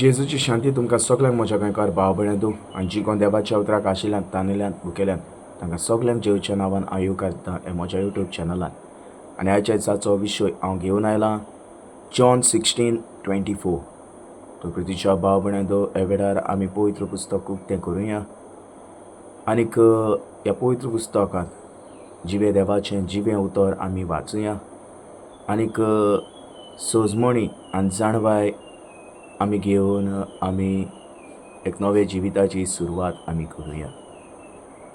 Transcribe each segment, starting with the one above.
जेजूची शांती तुमकां सगळ्यांक म्हज्या गोंयकार भाव भयणां आनी जी कोण देवाच्या उतराक आशिल्ल्यान तांणेल्यान भुकेल्यान तांकां सगळ्यांक जेवच्या नांवान हांव येवकारता हे म्हज्या यूट्यूब चॅनलान. आनी आयच्या दिसाचो विशय हांव घेवन आयलां जॉन 16:24. तो प्रितीच्या भाव भयणां ह्या वेळार आमी पवित्र पुस्तक उक्तें करुया आनीक ह्या पवित्र पुस्तकांत जिवे देवाचें जिवें उतर आमी वाचुया आनीक सोजमणी आनी जाणवाय आमी घेवन आमी एक नवे जिविताची सुरवात आमी करुया.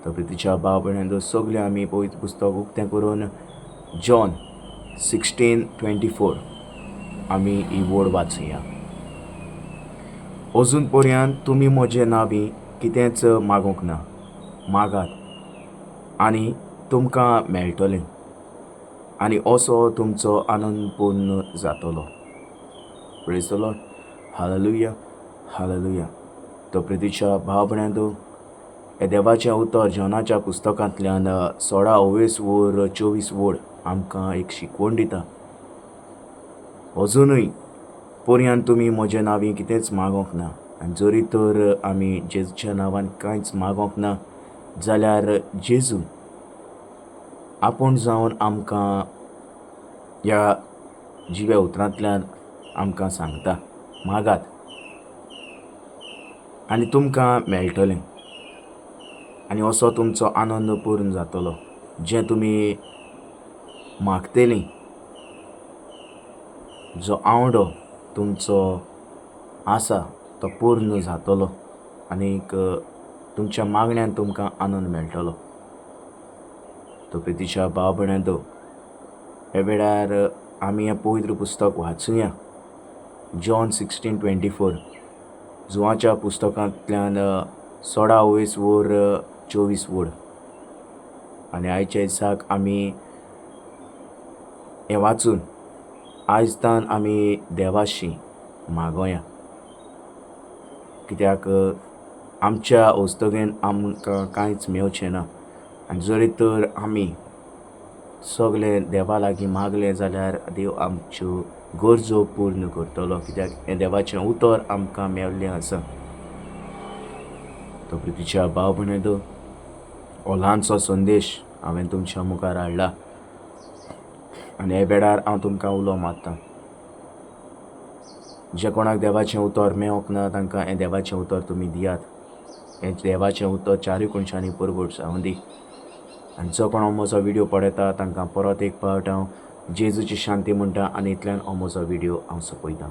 तर प्रितीच्या भाव भयणां सगळे आमी पवित्र पुस्तक उक्तें करून जॉन 16:24 आमी ही वड वाचुया. अजून पर्यंत तुमी म्हजें नांवी कितेंच मागूंक ना. मागात आनी तुमकां मेळटलें आनी असो तुमचो आनंद पूर्ण जातलो. Praise the Lord. Hallelujah hallelujah. तो प्रितीच्या भाव भयणां हे देवाचें उतर जॉनाच्या पुस्तकांतल्यान 16:24 वड आमकां एक शिकवण दिता. अजुनूय पर्यंत तुमी म्हजें नांवी कितेंच मागोंक ना आनी जरी तर आमी जेजूच्या नांवान कांयच मागोंक ना जाल्यार जेजू आपूण जावन आमकां ह्या जिव्या उतरांतल्यान आमकां सांगता मागात आनी तुमकां मेळटलें आनी असो तुमचो आनंद पूर्ण जातलो. जें तुमी मागतलीं जो आवडो तुमचो आसा तो पूर्ण जातलो आनीक तुमच्या मागण्यान तुमकां आनंद मेळटलो. तो प्रितीच्या भाव भयणां हे वेळार आमी हें पवित्र पुस्तक वाचुया जॉन 16:24 जुवाच्या पुस्तकांतल्यान 16:24 वड आनी आयच्या दिसाक आमी हें वाचून आयजतान आमी देवाशी मागोया. कित्याक आमच्या वस्तुगेन आमकां कांयच मेवचें ना आनी जरी तर आमी सगळें देवा लागीं मागलें जाल्यार देव आमच्यो गरजो पूर्ण करतलो कित्याक हें देवाचें उतर आमकां मेवल्लें आसा. तो प्रितीच्या भाव भयणां हो ल्हानसो संदेश हांवें तुमच्या मुखार हाडला आनी हे वेळार हांव तुमकां उलो मारतां. जे कोणाक देवाचें उतर मेळोंक ना तांकां हें देवाचें उतर तुमी दियात. हें देवाचें उतर चारूय कोणशांनी परगट जावं दी. आनी जो कोण हो म्हजो व्हिडिओ पळयता तांकां परत एक फावट हांव जेजूची शांती म्हणटा आनी इतल्यान हो म्हजो व्हिडिओ हांव सोंपयतां.